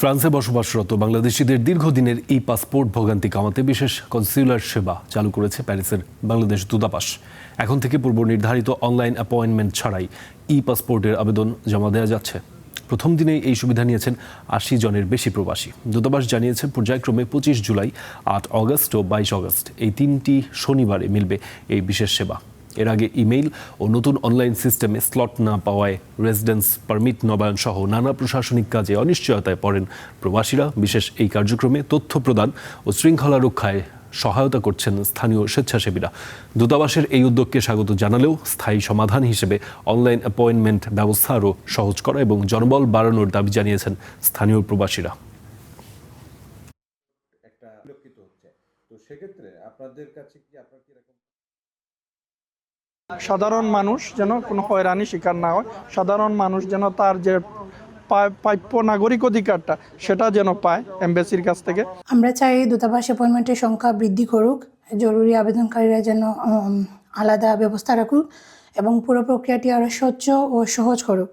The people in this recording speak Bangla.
ফ্রান্সে বসবাসরত বাংলাদেশিদের দীর্ঘদিনের ই পাসপোর্ট ভোগান্তি কমাতে বিশেষ কনসিউলার সেবা চালু করেছে প্যারিসের বাংলাদেশ দূতাবাস। এখন থেকে পূর্ব নির্ধারিত অনলাইন অ্যাপয়েন্টমেন্ট ছাড়াই ই পাসপোর্টের আবেদন জমা দেওয়া যাচ্ছে। প্রথম দিনেই এই সুবিধা নিয়েছেন ৮০ জনের বেশি প্রবাসী। দূতাবাস জানিয়েছে পর্যায়ক্রমে ২৫ জুলাই, ৮ অগস্ট ও ২২ অগস্ট এই ৩টি শনিবারে মিলবে এই বিশেষ সেবা। এর আগে ইমেইল ও নতুন অনলাইন সিস্টেমে স্লট না পাওয়ায় রেসিডেন্স পারমিট নবায়ন সহ নানা প্রশাসনিক কাজে অনিশ্চয়তায় পড়েন প্রবাসীরা। বিশেষ এই কার্যক্রমে তথ্য প্রদান ও শৃঙ্খলা রক্ষায় সহায়তা করছেন স্থানীয় স্বেচ্ছাসেবীরা। দূতাবাসের এই উদ্যোগকে স্বাগত জানালেও স্থায়ী সমাধান হিসেবে অনলাইন অ্যাপয়েন্টমেন্ট ব্যবস্থা আরও সহজ করা এবং জনবল বাড়ানোর দাবি জানিয়েছেন স্থানীয় প্রবাসীরা। একটা বিলক্ষিত হচ্ছে, তো সেক্ষেত্রে আপনাদের কাছে কি আপনার কি রকম সাধারণ মানুষ যেন কোনো হয়রানির শিকার না হয়, সাধারণ মানুষ যেন তার যে প্রাপ্য নাগরিক অধিকারটা সেটা যেন পায় এমবেসির কাছ থেকে। আমরা চাই দূতাবাস অ্যাপয়েন্টমেন্টের সংখ্যা বৃদ্ধি করুক, জরুরি আবেদনকারীরা যেন আলাদা ব্যবস্থা রাখুক এবং পুরো প্রক্রিয়াটি আরও স্বচ্ছ ও সহজ করুক।